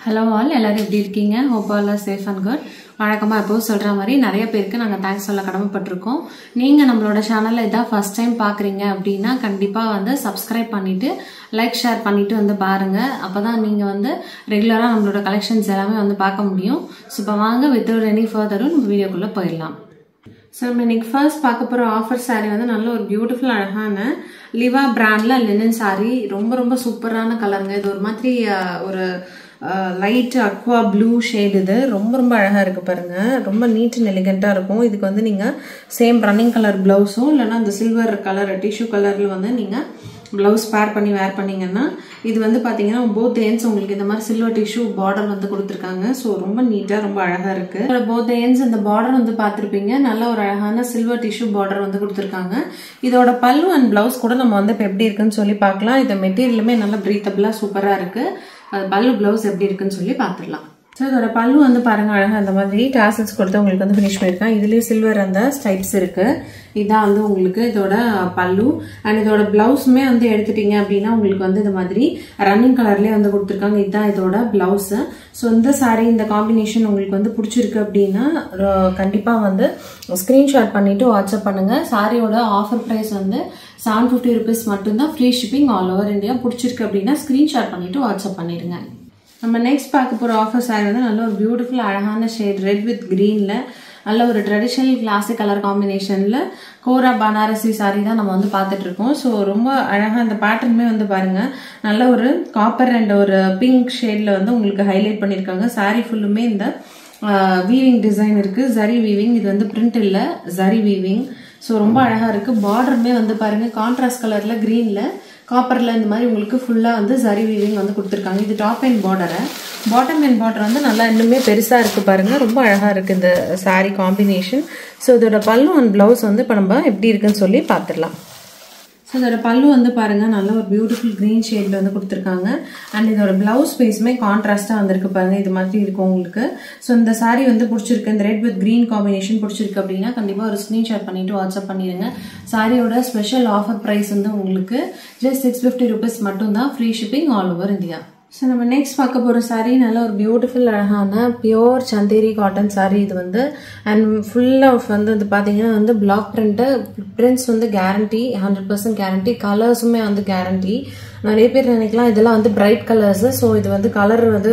Hello all, எல்லாரும் எப்படி இருக்கீங்க? Hope all are safe and good. வழக்கமா எப்பவும் சொல்ற மாதிரி நிறைய பேருக்கு நாங்க தேங்க்ஸ் சொல்ல கடமைப்பட்டிருக்கோம். நீங்க நம்மளோட சேனல்ல இதான் ஃபர்ஸ்ட் டைம் பாக்குறீங்க அப்படின்னா கண்டிப்பா வந்து சப்ஸ்கிரைப் பண்ணிட்டு லைக் ஷேர் பண்ணிட்டு வந்து பாருங்க. அப்பதான் நீங்க வந்து ரெகுலரா நம்மளோட கலெக்ஷன்ஸ் எல்லாமே வந்து பார்க்க முடியும். சோ இப்போ வாங்க without any further நம்ம வீடியோக்குள்ள போயிடலாம். ஸோ நம்ம இன்னைக்கு ஃபர்ஸ்ட் பார்க்க போகிற ஆஃபர் சாரீ வந்து நல்ல ஒரு பியூட்டிஃபுல் அழகான லிவா பிராண்ட்ல லினன் சாரீ. ரொம்ப ரொம்ப சூப்பரான கலருங்க. இது ஒரு மாதிரி ஒரு லைட் அக்வா ப்ளூ ஷேட். இது ரொம்ப ரொம்ப அழகாக இருக்குது பாருங்க. ரொம்ப நீட் அண்ட் எலிகெண்ட்டாக இருக்கும். இதுக்கு வந்து நீங்கள் சேம் ரன்னிங் கலர் ப்ளவுஸும் இல்லைன்னா அந்த சில்வர் கலர் டிஷ்யூ கலரில் வந்து நீங்கள் ப்ளவுஸ் பேர் பண்ணி வேர் பண்ணிங்கன்னா இது வந்து பார்த்தீங்கன்னா போத் எண்ட்ஸ் உங்களுக்கு இந்த மாதிரி சில்வர் டிஷ்யூ பார்டர் வந்து கொடுத்துருக்காங்க. ஸோ ரொம்ப நீட்டாக ரொம்ப அழகாக இருக்குது. போத் எண்ட்ஸ் இந்த பார்டர் வந்து பார்த்துருப்பீங்க. நல்ல ஒரு அழகான சில்வர் டிஷ்யூ பார்டர் வந்து கொடுத்துருக்காங்க. இதோட பல்லு அண்ட் ப்ளவுஸ் கூட நம்ம வந்து இப்போ எப்படி இருக்குன்னு சொல்லி பார்க்கலாம். இந்த மெட்டீரியலுமே நல்லா ப்ரீத்தபிளாக சூப்பராக இருக்குது. அது பல்லு ப்ளவுஸ் எப்படி இருக்குன்னு சொல்லி பார்த்துடலாம். ஸோ இதோட பல்லு வந்து பாருங்க அழகாக அந்த மாதிரி டாசல்ஸ் கொடுத்து உங்களுக்கு வந்து ஃபினிஷ் பண்ணியிருக்கேன். இதுலேயும் சில்வர் அந்த ஸ்டைப்ஸ் இருக்கு. இதான் வந்து உங்களுக்கு இதோட பல்லு. அண்ட் இதோட பிளவுஸுமே வந்து எடுத்துட்டீங்க அப்படின்னா உங்களுக்கு வந்து இந்த மாதிரி ரன்னிங் கலர்லேயே வந்து கொடுத்துருக்காங்க. இதுதான் இதோட பிளவுஸ். ஸோ இந்த சாரீ இந்த காம்பினேஷன் உங்களுக்கு வந்து பிடிச்சிருக்கு அப்படின்னா கண்டிப்பாக வந்து ஸ்க்ரீன்ஷாட் பண்ணிட்டு வாட்ஸ்அப் பண்ணுங்க. சாரியோட ஆஃபர் ப்ரைஸ் வந்து 750 rupees மட்டும்தான். Free shipping all over India. பிடிச்சிருக்கு அப்படின்னா ஸ்க்ரீன்ஷாட் பண்ணிட்டு வாட்ஸ்அப் பண்ணிடுங்க. நம்ம நெக்ஸ்ட் பார்க்க போகிற ஆஃபர் சாரீ வந்து நல்ல ஒரு பியூட்டிஃபுல் அழகான ஷேட் ரெட் வித் கிரீனில் நல்ல ஒரு ட்ரெடிஷ்னல் கிளாசிக் கலர் காம்பினேஷனில் கோரா பனாரசி சாரீ தான் நம்ம வந்து பார்த்துட்டு இருக்கோம். ஸோ ரொம்ப அழகாக அந்த பேட்டர்னுமே வந்து பாருங்க நல்ல ஒரு காப்பர் அண்ட் ஒரு பிங்க் ஷேடில் வந்து உங்களுக்கு ஹைலைட் பண்ணியிருக்காங்க. சாரீ ஃபுல்லுமே இந்த வீவிங் டிசைன் இருக்கு. ஜரி வீவிங். இது வந்து பிரிண்ட் இல்லை, ஜரி வீவிங். ஸோ ரொம்ப அழகாக இருக்கு. பார்டருமே வந்து பாருங்க கான்ட்ராஸ்ட் கலர்ல கிரீன்ல காப்பர்ல இந்த மாதிரி உங்களுக்கு ஃபுல்லா வந்து ஜரி வீவிங் வந்து கொடுத்துருக்காங்க. இது டாப் அண்ட் பார்டரை. பாட்டம் அண்ட் பார்டர் வந்து நல்லா இன்னுமே பெருசா இருக்கு பாருங்க. ரொம்ப அழகா இருக்கு இந்த சாரீ காம்பினேஷன். ஸோ இதோட பல்லு அண்ட் பிளவுஸ் வந்து இப்போ நம்ம எப்படி இருக்குன்னு சொல்லி பார்த்துடலாம். ஸோ இதோட பல்லு வந்து பாருங்க நல்ல ஒரு பியூட்டிஃபுல் கிரீன் ஷேட்ல வந்து கொடுத்துருக்காங்க. அண்ட் இதோட பிளவுஸ் பீஸுமே கான்ட்ராஸ்டா வந்திருக்கு பாருங்க. இது மாதிரி இருக்கும் உங்களுக்கு. ஸோ இந்த சாரீ வந்து பிடிச்சிருக்கு, இந்த ரெட் வித் கிரீன் காம்பினேஷன் பிடிச்சிருக்கு அப்படின்னா கண்டிப்பா ஒரு ஸ்கிரீன்ஷாட் பண்ணிட்டு வாட்ஸ்அப் பண்ணிடுங்க. சாரியோட ஸ்பெஷல் ஆஃபர் பிரைஸ் வந்து உங்களுக்கு ஜஸ்ட் 650 rupees மட்டும்தான். Free shipping all over India. So நம்ம நெக்ஸ்ட் பார்க்க போகிற சாரீ நல்ல ஒரு பியூட்டிஃபுல் அழகான பியோர் சந்தேரி காட்டன் சாரீ. இது வந்து அண்ட் ஃபுல்லாக வந்து இது பார்த்தீங்கன்னா வந்து பிளாக் பிரிண்ட்ஸ் வந்து கேரண்டி, 100% கேரண்டி. கலர்ஸுமே வந்து கேரண்டி. நிறைய பேர் நினைக்கலாம் இதெல்லாம் வந்து பிரைட் கலர்ஸ். ஸோ இது வந்து கலர் வந்து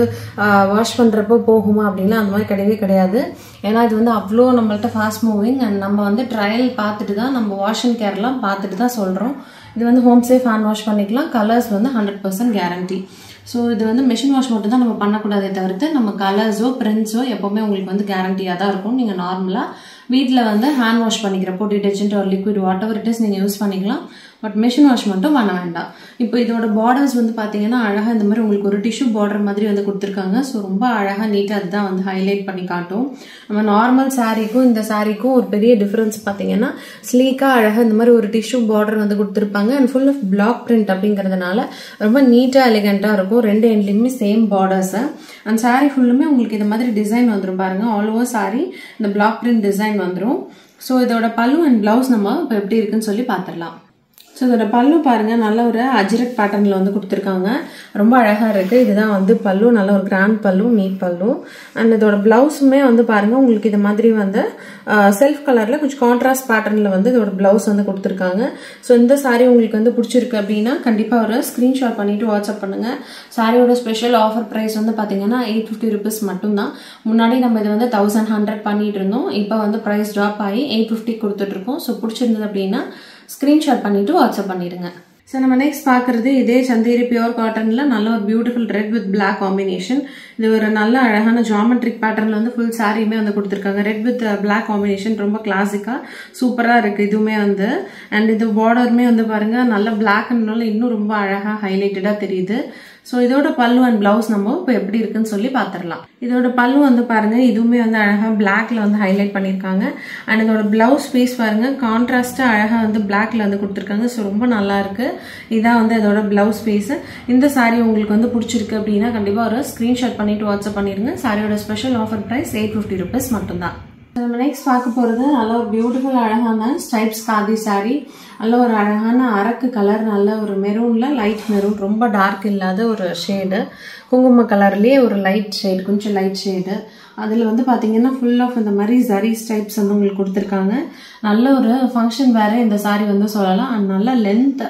வாஷ் பண்ணுறப்போ போகுமா அப்படின்னா அந்த மாதிரி கிடையவே கிடையாது. ஏன்னா இது வந்து அவ்வளோ நம்மள்ட்ட ஃபாஸ்ட் மூவிங் அண்ட் நம்ம வந்து ட்ரையல் பார்த்துட்டு தான் நம்ம வாஷ் அண்ட் கேர்லாம் பார்த்துட்டு தான் சொல்கிறோம். இது வந்து ஹோம் சேஃப் ஹேண்ட் வாஷ் பண்ணிக்கலாம். கலர்ஸ் வந்து 100% கேரண்டி. ஸோ இது வந்து மிஷின் வாஷ் மட்டும் தான் நம்ம பண்ணக்கூடாதே தவிர்த்து நம்ம கலர்ஸோ பிரிண்ட்ஸோ எப்போவுமே உங்களுக்கு வந்து கேரண்டியாக தான் இருக்கும். நீங்கள் நார்மலாக வீட்டில் வந்து ஹேண்ட் வாஷ் பண்ணிக்கிறப்போ டிடர்ஜென்ட் ஒரு liquid what ever it is நீங்கள் யூஸ் பண்ணிக்கலாம். பட் மிஷின் வாஷ் மட்டும் பண்ண வேண்டாம். இப்போ இதோட பார்டர்ஸ் வந்து பார்த்தீங்கன்னா அழகாக இந்த மாதிரி உங்களுக்கு ஒரு டிஷ்யூ பார்டர் மாதிரி வந்து கொடுத்துருக்காங்க. ஸோ ரொம்ப அழகாக நீட்டாக அதுதான் வந்து ஹைலைட் பண்ணி காட்டும். நம்ம நார்மல் சாரீக்கும் இந்த சாரீக்கும் ஒரு பெரிய டிஃபரன்ஸ் பார்த்தீங்கன்னா ஸ்லீக்காக அழகாக இந்த மாதிரி ஒரு டிஷ்யூ பார்டர் வந்து கொடுத்துருப்பாங்க. And full of black print அப்படிங்கிறதுனால ரொம்ப நீட்டாக எலிகெண்ட்டாக இருக்கும். ரெண்டு எண்ட்லையுமே சேம் பார்டர்ஸ். அந்த சாரீ ஃபுல்லுமே உங்களுக்கு இந்த மாதிரி டிசைன் வந்துடும் பாருங்க. ஆல் ஓவர் சாரீ இந்த பிளாக் பிரிண்ட் டிசைன் வந்துடும். ஸோ இதோட பல்லு அண்ட் பிளவுஸ் நம்ம இப்போ எப்படி இருக்குன்னு சொல்லி பார்த்துடலாம். ஸோ இதோட பல்லு பாருங்க நல்ல ஒரு அஜ்ரக் பேட்டர்னில் வந்து கொடுத்துருக்காங்க. ரொம்ப அழகாக இருக்குது. இதுதான் வந்து பல்லு. நல்ல ஒரு கிராண்ட் பல்லு, நீட் பல்லு. அண்ட் இதோட பிளவுஸுமே வந்து பாருங்க உங்களுக்கு இது மாதிரி வந்து செல்ஃப் கலரில் கொஞ்சம் கான்ட்ராஸ்ட் பேட்டர்னில் வந்து இதோட பிளவுஸ் வந்து கொடுத்துருக்காங்க. ஸோ இந்த சாரீ உங்களுக்கு வந்து பிடிச்சிருக்கு அப்படின்னா கண்டிப்பாக ஒரு ஸ்க்ரீன்ஷாட் பண்ணிட்டு வாட்ஸ்அப் பண்ணுங்க. சாரியோட ஸ்பெஷல் ஆஃபர் ப்ரைஸ் வந்து பார்த்தீங்கன்னா 850 rupees மட்டும்தான். முன்னாடி நம்ம இது வந்து 1100 பண்ணிட்டு இருந்தோம். இப்போ வந்து ப்ரைஸ் ட்ராப் ஆகி 850 கொடுத்துட்ருக்கோம். ஸோ பிடிச்சிருந்தது அப்படின்னா ஸ்க்ரீன்ஷாட் பண்ணிட்டு வாட்ஸ்அப் பண்ணிடுங்க. ஸோ நம்ம நெக்ஸ்ட் பார்க்குறது இதே சந்தேரி பியோர் காட்டனில் நல்ல ஒரு beautiful red with black combination. இது ஒரு நல்ல அழகான ஜாமெட்ரிக் பேட்டர்னில் வந்து ஃபுல் சாரியுமே வந்து கொடுத்துருக்காங்க. ரெட் வித் பிளாக் காம்பினேஷன் ரொம்ப கிளாசிக்காக சூப்பராக இருக்குது இதுவுமே வந்து. அண்ட் இது பார்டருமே வந்து பாருங்கள் நல்ல பிளாக்னால இன்னும் ரொம்ப அழகாக ஹைலைட்டடாக தெரியுது. ஸோ இதோட பல்லு அண்ட் பிளவுஸ் நம்ம இப்போ எப்படி இருக்குன்னு சொல்லி பார்த்துடலாம். இதோட பல்லு வந்து பாருங்க இதுவுமே வந்து அழகாக பிளாக்ல வந்து ஹைலைட் பண்ணியிருக்காங்க. அண்ட் இதோட பிளவுஸ் பீஸ் பாருங்க கான்ட்ராஸ்டாக அழகாக வந்து பிளாக்ல வந்து கொடுத்துருக்காங்க. ஸோ ரொம்ப நல்லா இருக்கு. இதான் வந்து இதோட பிளவுஸ் பீஸ். இந்த சாரீ உங்களுக்கு வந்து பிடிச்சிருக்கு அப்படின்னா கண்டிப்பாக ஒரு ஸ்க்ரீன்ஷாட் பண்ணிட்டு வாட்ஸ்அப் பண்ணிடுங்க. சாரியோட ஸ்பெஷல் ஆஃபர் ப்ரைஸ் 850 rupees மட்டும்தான். நம்ம நெக்ஸ்ட் பார்க்க போகிறது நல்ல ஒரு பியூட்டிஃபுல் அழகான ஸ்ட்ரைப்ஸ் காதி சாரீ. நல்ல ஒரு அழகான அரக்கு கலர், நல்ல ஒரு மெரூனில் லைட் மெரூன், ரொம்ப டார்க் இல்லாத ஒரு ஷேடு, குங்கும கலர்லேயே ஒரு லைட் ஷேடு, கொஞ்சம் லைட் ஷேடு. அதில் வந்து பார்த்தீங்கன்னா ஃபுல் ஆஃப் இந்த மாதிரி ஜரி ஸ்ட்ரைப்ஸ் வந்து உங்களுக்கு கொடுத்துருக்காங்க. நல்ல ஒரு ஃபங்க்ஷன் வேறு இந்த சாரீ வந்து சொல்லலாம். அண்ட் நல்ல லென்த்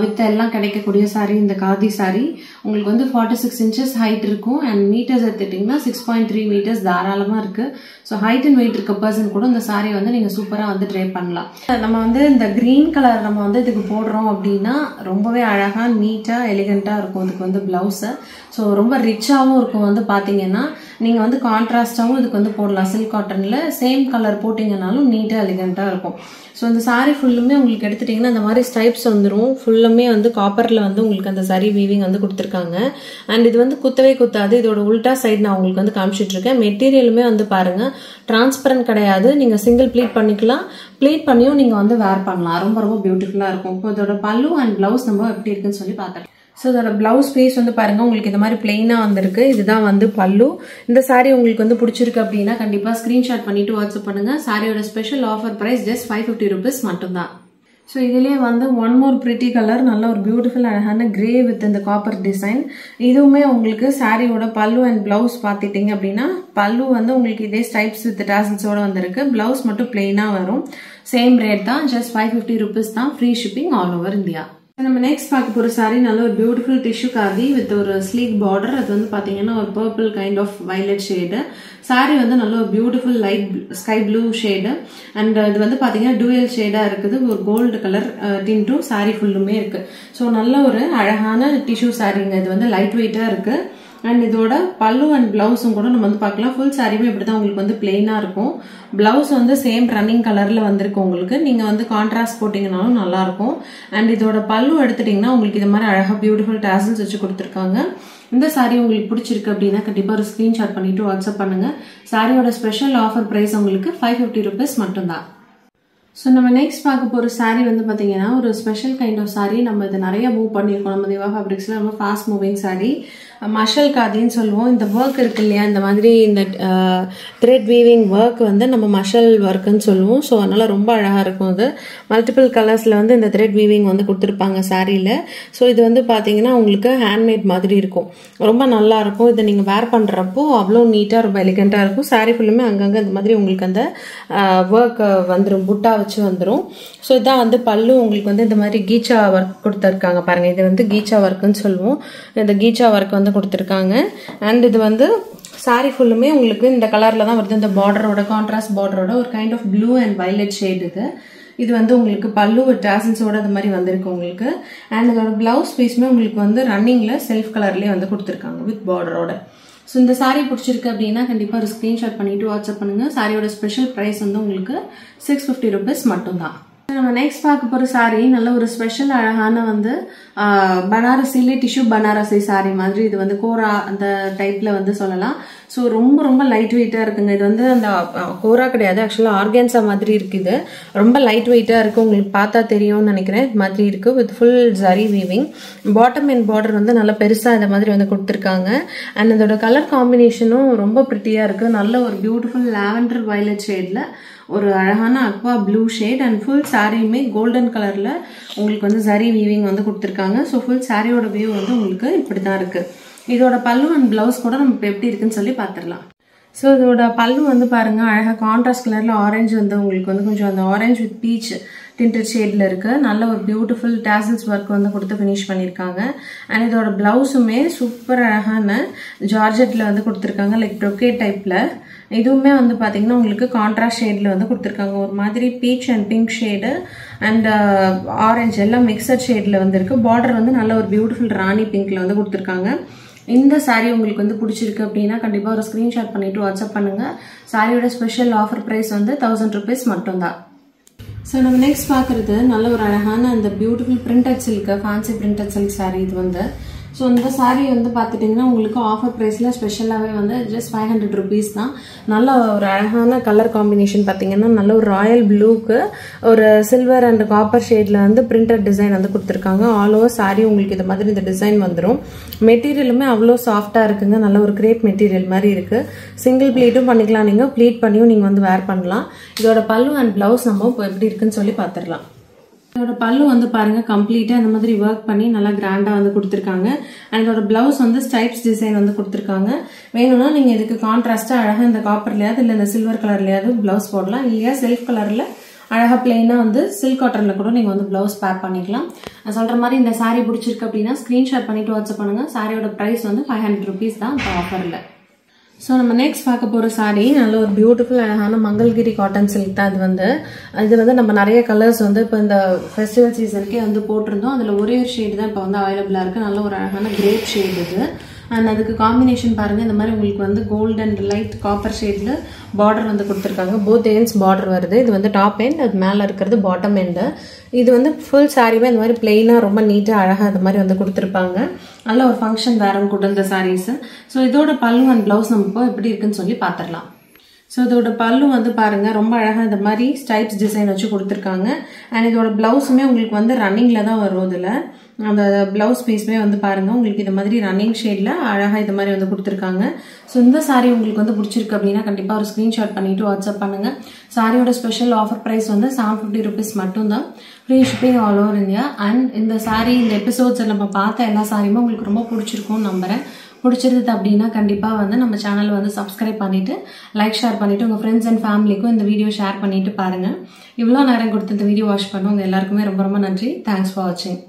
வித் எல்லாம் கிடைக்கக்கூடிய சாரீ இந்த காதி சாரீ. உங்களுக்கு வந்து 46 இன்ச்சஸ் ஹைட் இருக்கும். அண்ட் மீட்டர்ஸ் எடுத்துட்டிங்கன்னா 6.3 மீட்டர்ஸ் தாராளமாக இருக்குது. ஸோ ஹைட் அண்ட் வெயிட் இருக்க பர்சன் கூட இந்த சாரீ வந்து நீங்கள் சூப்பராக வந்து ட்ரை பண்ணலாம். நம்ம வந்து இந்த க்ரீன் கலர் நம்ம வந்து இதுக்கு போடுறோம் அப்படின்னா ரொம்பவே அழகாக நீட்டாக எலிகண்ட்டாக இருக்கும். இதுக்கு வந்து ப்ளவுஸு ஸோ ரொம்ப ரிச்சாகவும் இருக்கும். வந்து பார்த்தீங்கன்னா நீங்கள் வந்து கான்ட்ராஸ்டாகவும் இதுக்கு வந்து போடலாம். சில்க் காட்டனில் சேம் கலர் போட்டிங்கனாலும் நீட்டாக எலிகண்ட்டாக இருக்கும். ஸோ இந்த சாரீ ஃபுல்லுமே உங்களுக்கு எடுத்துட்டிங்கன்னா இந்த மாதிரி ஸ்ட்ரைப்ஸ் வந்துடும். ஃபுல்லுமே வந்து காப்பரில் வந்து உங்களுக்கு அந்த சரி வீவிங் வந்து கொடுத்துருக்காங்க. அண்ட் இது வந்து குத்தவே குத்தாது. இதோட உல்டா சைடு நான் உங்களுக்கு வந்து காமிச்சிட்ருக்கேன். மெட்டீரியலுமே வந்து பாருங்கள் டிரான்ஸ்பரண்ட் கிடையாது. நீங்கள் சிங்கிள் ப்ளீட் பண்ணிக்கலாம், ப்ளீட் பண்ணியும் நீங்கள் வந்து வேர் பண்ணலாம். ரொம்ப ரொம்ப பியூட்டிஃபுல்லாக இருக்கும். இப்போ இதோட பல்லு அண்ட் ப்ளவுஸ் நம்ம எப்படி இருக்குன்னு சொல்லி பார்த்துக்கலாம். ஸோ இதோட ப்ளவுஸ் பீஸ் வந்து பாருங்கள் உங்களுக்கு இந்த மாதிரி பிளெயினாக வந்திருக்கு. இதுதான் வந்து பல்லு. இந்த சாரீ உங்களுக்கு வந்து பிடிச்சிருக்கு அப்படின்னா கண்டிப்பாக ஸ்க்ரீன்ஷாட் பண்ணிவிட்டு வாட்ஸ்அப் பண்ணுங்கள். சாரியோட special offer price just 550 rupees மட்டும்தான். ஸோ இதுலேயே வந்து ஒன் மோர் பிரிட்டி கலர், நல்ல ஒரு பியூட்டிஃபுல் அழகான கிரே வித் இந்த காப்பர் டிசைன். இதுவுமே உங்களுக்கு சாரியோட பல்லு அண்ட் பிளவுஸ் பார்த்துட்டிங்க அப்படின்னா பல்லு வந்து உங்களுக்கு இதே ஸ்டைப்ஸ் வித் டாசல்ஸோட வந்திருக்கு. பிளவுஸ் மட்டும் பிளெயினாக வரும். சேம் ரேட் தான், ஜஸ்ட் 550 rupees தான். Free shipping all over India. நம்ம நெக்ஸ்ட் பார்க்க போகிற சாரீ நல்ல ஒரு பியூட்டிஃபுல் டிஷ்யூ காதி வித் ஒரு ஸ்லீக் பார்டர். அது வந்து பார்த்தீங்கன்னா ஒரு purple kind of violet shade. Sari வந்து நல்ல ஒரு beautiful light sky blue shade. And இது வந்து பார்த்தீங்கன்னா டூயல் ஷேடாக இருக்குது. ஒரு கோல்டு கலர் டின்ட்டும் சாரீ ஃபுல்லுமே இருக்குது. ஸோ நல்ல ஒரு அழகான டிஷ்யூ சாரீங்க. இது வந்து லைட் வெயிட்டாக இருக்குது. அண்ட் இதோட பல்லு அண்ட் பிளவுஸும் கூட நம்ம வந்து பார்க்கலாம். ஃபுல் சாரியுமே இப்படி தான் உங்களுக்கு வந்து பிளெயினாக இருக்கும். பிளவுஸ் வந்து சேம் ரன்னிங் கலரில் வந்திருக்கு. உங்களுக்கு நீங்கள் வந்து கான்ட்ராஸ்ட் போட்டிங்கனாலும் நல்லாயிருக்கும். அண்ட் இதோட பல்லு எடுத்துட்டிங்கன்னா உங்களுக்கு இது மாதிரி அழகாக பியூட்டிஃபுல் டாசல்ஸ் வச்சு கொடுத்துருக்காங்க. இந்த சாரீ உங்களுக்கு பிடிச்சிருக்கு அப்படின்னா கண்டிப்பாக ஒரு ஸ்க்ரீன்ஷாட் பண்ணிவிட்டு வாட்ஸ்அப் பண்ணுங்கள். சாரியோட ஸ்பெஷல் ஆஃபர் ப்ரைஸ் உங்களுக்கு 550 rupees மட்டும்தான். ஸோ நம்ம நெக்ஸ்ட் பார்க்க போகிற சாரீ வந்து பார்த்தீங்கன்னா ஒரு ஸ்பெஷல் கைண்ட் ஆஃப் சாரீ. நம்ம இதை நிறைய மூவ் பண்ணியிருக்கோம். நம்ம திவா ஃபேப்ரிக்ஸில் ரொம்ப ஃபாஸ்ட் மூவிங் சாரீ. மஷல் காதின்னு சொல்லுவோம். இந்த ஒர்க் இருக்கு இல்லையா, இந்த மாதிரி இந்த த்ரெட் வீவிங் ஒர்க் வந்து நம்ம மஷல் ஒர்க்குன்னு சொல்லுவோம். ஸோ அதனால் ரொம்ப அழகாக இருக்கும். அது மல்டிபிள் கலர்ஸில் வந்து இந்த த்ரெட் வீவிங் வந்து கொடுத்துருப்பாங்க சாரியில். ஸோ இது வந்து பார்த்தீங்கன்னா உங்களுக்கு ஹேண்ட்மேட் மாதிரி இருக்கும். ரொம்ப நல்லாயிருக்கும். இதை நீங்கள் வேர் பண்ணுறப்போ அவ்வளோ நீட்டாக ரொம்ப எலிகண்ட்டாக இருக்கும். சாரீ ஃபுல்லுமே அங்கங்கே இந்த மாதிரி உங்களுக்கு அந்த ஒர்க் வந்துடும், புட்டா வச்சு வந்துடும். ஸோ இதான் வந்து பல்லு. உங்களுக்கு வந்து இந்த மாதிரி கீச்சா ஒர்க் கொடுத்துருக்காங்க பாருங்கள். இது வந்து கீச்சா ஒர்க்குன்னு சொல்லுவோம். இந்த கீச்சா ஒர்க் வந்து கொடுத்துருக்காங்க. அண்ட் இது வந்து சாரீ ஃபுல்லுமே உங்களுக்கு இந்த கலரில் தான் வருது. இந்த பார்டரோட கான்ட்ராஸ்ட் பார்டரோட ஒரு kind of blue and violet shade. இது வந்து உங்களுக்கு பல்லு டாசல்ஸோட அது மாதிரி வந்திருக்கு உங்களுக்கு. அண்ட் இதோட பிளவுஸ் பீஸுமே உங்களுக்கு வந்து ரன்னிங்கில் செல்ஃப் கலர்லேயே வந்து கொடுத்துருக்காங்க வித் பார்டரோட. ஸோ இந்த சாரீ பிடிச்சிருக்கு அப்படின்னா கண்டிப்பாக ஒரு ஸ்க்ரீன்ஷாட் பண்ணிவிட்டு வாட்ஸ்அப் பண்ணுங்கள். சாரியோட ஸ்பெஷல் ப்ரைஸ் வந்து உங்களுக்கு 650 rupees மட்டும்தான். நம்ம நெக்ஸ்ட் பார்க்க போகிற சாரீ நல்ல ஒரு ஸ்பெஷல் அழகான வந்து பனாரசிலே டிஷ்யூ பனாரசி சாரீ மாதிரி. இது வந்து கோரா அந்த டைப்பில் வந்து சொல்லலாம். ஸோ ரொம்ப ரொம்ப லைட் வெயிட்டாக இருக்குங்க. இது வந்து அந்த கோரா கிடையாது, ஆக்சுவலாக ஆர்கன்ஸா மாதிரி இருக்குது. ரொம்ப லைட் வெயிட்டாக இருக்குது. உங்களுக்கு பார்த்தா தெரியும்னு நினைக்கிறேன். இது மாதிரி இருக்குது with full zari weaving. Bottom and border வந்து நல்லா பெருசாக இந்த மாதிரி வந்து கொடுத்துருக்காங்க. அண்ட் இதோட கலர் காம்பினேஷனும் ரொம்ப ப்ரிட்டியாக இருக்குது. நல்ல ஒரு பியூட்டிஃபுல் லாவெண்டர் வயலட் ஷேடில் ஒரு அழகான aqua blue shade. And full சாரியுமே கோல்டன் கலரில் உங்களுக்கு வந்து ஜரி வீவிங் வந்து கொடுத்துருக்காங்க. ஸோ ஃபுல் சாரியோட வியூ வந்து உங்களுக்கு இப்படி தான் இருக்குது. இதோட பல்லு அண்ட் பிளவுஸ் கூட நம்ம இப்போ எப்படி இருக்குன்னு சொல்லி பார்த்துடலாம். ஸோ இதோட பல்லு வந்து பாருங்கள் அழகாக கான்ட்ராஸ்ட் கலரில் ஆரஞ்சு வந்து உங்களுக்கு வந்து கொஞ்சம் அந்த ஆரஞ்சு வித் பீச் டிண்டட் ஷேடில் இருக்குது. நல்ல ஒரு பியூட்டிஃபுல் டாசல்ஸ் ஒர்க் வந்து கொடுத்து ஃபினிஷ் பண்ணியிருக்காங்க. அண்ட் இதோட ப்ளவுஸுமே சூப்பர் அழகான ஜார்ஜெட்டில் வந்து கொடுத்துருக்காங்க, லைக் ப்ரொக்கேட் டைப்பில். இதுவுமே வந்து பார்த்தீங்கன்னா உங்களுக்கு கான்ட்ராஸ்ட் ஷேடில் வந்து கொடுத்துருக்காங்க. ஒரு மாதிரி beach and pink shade and orange எல்லாம் மிக்சட் ஷேடில் வந்து இருக்குது. பார்டர் வந்து நல்ல ஒரு பியூட்டிஃபுல் ராணி பிங்க்கில் வந்து கொடுத்துருக்காங்க. இந்த சாரீ உங்களுக்கு வந்து பிடிச்சிருக்கு அப்படின்னா கண்டிப்பாக ஒரு ஸ்க்ரீன்ஷாட் பண்ணிவிட்டு வாட்ஸ்அப் பண்ணுங்கள். சாரியோட ஸ்பெஷல் ஆஃபர் ப்ரைஸ் வந்து 1000 rupees மட்டும்தான். ஸோ நம்ம நெக்ஸ்ட் பார்க்குறது நல்ல ஒரு அழகான அந்த beautiful printed silk, fancy printed silk sari. இது வந்து ஸோ இந்த saree வந்து பார்த்துட்டிங்கன்னா உங்களுக்கு ஆஃபர் ப்ரைஸில் ஸ்பெஷலாகவே வந்து ஜஸ்ட் 500 rupees தான். நல்ல ஒரு அழகான கலர் காம்பினேஷன் பார்த்தீங்கன்னா நல்ல ஒரு ராயல் ப்ளூக்கு ஒரு சில்வர் அண்ட் காப்பர் ஷேடில் வந்து பிரிண்டட் டிசைன் வந்து கொடுத்துருக்காங்க. ஆல் ஓவர் saree உங்களுக்கு இது மாதிரி இந்த டிசைன் வந்துடும். மெட்டீரியலுமே அவ்வளோ சாஃப்டாக இருக்குங்க. நல்ல ஒரு கிரேப் மெட்டீரியல் மாதிரி இருக்குது. சிங்கிள் ப்ளீட்டும் பண்ணிக்கலாம், நீங்கள் ப்ளீட் பண்ணியும் நீங்கள் வந்து வேர் பண்ணலாம். இதோட பல்லு அண்ட் ப்ளவுஸ் நம்ம இப்போ எப்படி இருக்குன்னு சொல்லி பார்த்துடலாம். இதோட பல்லு வந்து பாருங்க கம்ப்ளீட்டா இந்த மாதிரி ஒர்க் பண்ணி நல்லா கிராண்டா வந்து கொடுத்துருக்காங்க. அண்ட் இதோட பிளவுஸ் வந்து ஸ்ட்ரைப்ஸ் டிசைன் வந்து கொடுத்துருக்காங்க. வேணும்னா நீங்க இதுக்கு கான்ட்ராஸ்டா அழகா இந்த காப்பர்லயாவது இல்ல இந்த சில்வர் கலர்லயாவது பிளவுஸ் போடலாம். இல்லையா செல்ஃப் கலர்ல அழகா பிளெயினா வந்து சில்க் காட்டன்ல கூட நீங்க வந்து பிளவுஸ் பேக் பண்ணிக்கலாம். நான் சொல்ற மாதிரி இந்த saree பிடிச்சிருக்கு அப்படின்னா ஸ்கிரீன்ஷாட் பண்ணிட்டு வாட்ஸ்அப் பண்ணுங்க. சாரியோட பிரைஸ் வந்து 500 rupees தான் இப்போ ஆஃபர்ல. ஸோ நம்ம நெக்ஸ்ட் பார்க்க போகிற saree நல்ல ஒரு பியூட்டிஃபுல் அழகான மங்கள்கிரி காட்டன் சில்க் தான். இது வந்து நம்ம நிறைய கலர்ஸ் வந்து இப்போ இந்த ஃபெஸ்டிவல் சீசனுக்கே வந்து போட்டிருந்தோம். அதில் ஒரே ஒரு ஷேடு தான் இப்போ வந்து அவைலபிளாக இருக்குது. நல்ல ஒரு அழகான கிரேப் ஷேடு இது. அண்ட் அதுக்கு காம்பினேஷன் பாருங்கள், இந்த மாதிரி உங்களுக்கு வந்து கோல்டு அண்ட் லைட் காப்பர் ஷேடில் பார்டர் வந்து கொடுத்துருக்காங்க. போத் எண்ட்ஸ் பார்டர் வருது. இது வந்து டாப் எண்ட், அது மேலே இருக்கிறது பாட்டம் எண்டு. இது வந்து ஃபுல் சாரீவே இந்த மாதிரி பிளெயினாக ரொம்ப நீட்டாக அழகாக இந்த மாதிரி வந்து கொடுத்துருப்பாங்க. நல்ல ஒரு ஃபங்க்ஷன் வேறும் கூட இந்த சாரீஸ். ஸோ இதோட பல்லு அண்ட் ப்ளவுஸ் நம்ம இப்போ எப்படி இருக்குன்னு சொல்லி பார்த்துடலாம். ஸோ இதோட பல்லு வந்து பாருங்க ரொம்ப அழகாக இந்த மாதிரி ஸ்டைப்ஸ் டிசைன் வச்சு கொடுத்துருக்காங்க. அண்ட் இதோட பிளவுஸுமே உங்களுக்கு வந்து ரன்னிங்கில் தான் வரும். இதில் அந்த பிளவுஸ் பீஸுமே வந்து பாருங்க உங்களுக்கு இந்த மாதிரி ரன்னிங் ஷேடில் அழகாக இது மாதிரி வந்து கொடுத்துருக்காங்க. ஸோ இந்த சாரீ உங்களுக்கு வந்து பிடிச்சிருக்கு அப்படின்னா கண்டிப்பாக ஒரு ஸ்க்ரீன்ஷாட் பண்ணிட்டு வாட்ஸ்அப் பண்ணுங்க. சாரியோட ஸ்பெஷல் ஆஃபர் ப்ரைஸ் வந்து 750 rupees மட்டும்தான். Free shipping all over India. And இந்த சாரீ இந்த எபிசோட்ஸில் நம்ம பார்த்த எல்லா சாரியுமே உங்களுக்கு ரொம்ப பிடிச்சிருக்கும்னு நம்புறேன். பிடிச்சிருது அப்படின்னா கண்டிப்பாக வந்து நம்ம சேனலை வந்து சப்ஸ்கிரைப் பண்ணிவிட்டு லைக் ஷேர் பண்ணிவிட்டு உங்கள் ஃப்ரெண்ட்ஸ் அண்ட் ஃபேமிலிக்கும் இந்த வீடியோ ஷேர் பண்ணிவிட்டு பாருங்கள். இவ்வளோ நேரம் கொடுத்து இந்த வீடியோ வாட்ச் பண்ண உங்கள் எல்லாருக்குமே ரொம்ப ரொம்ப நன்றி. தேங்க்ஸ் ஃபார் வாட்சிங்.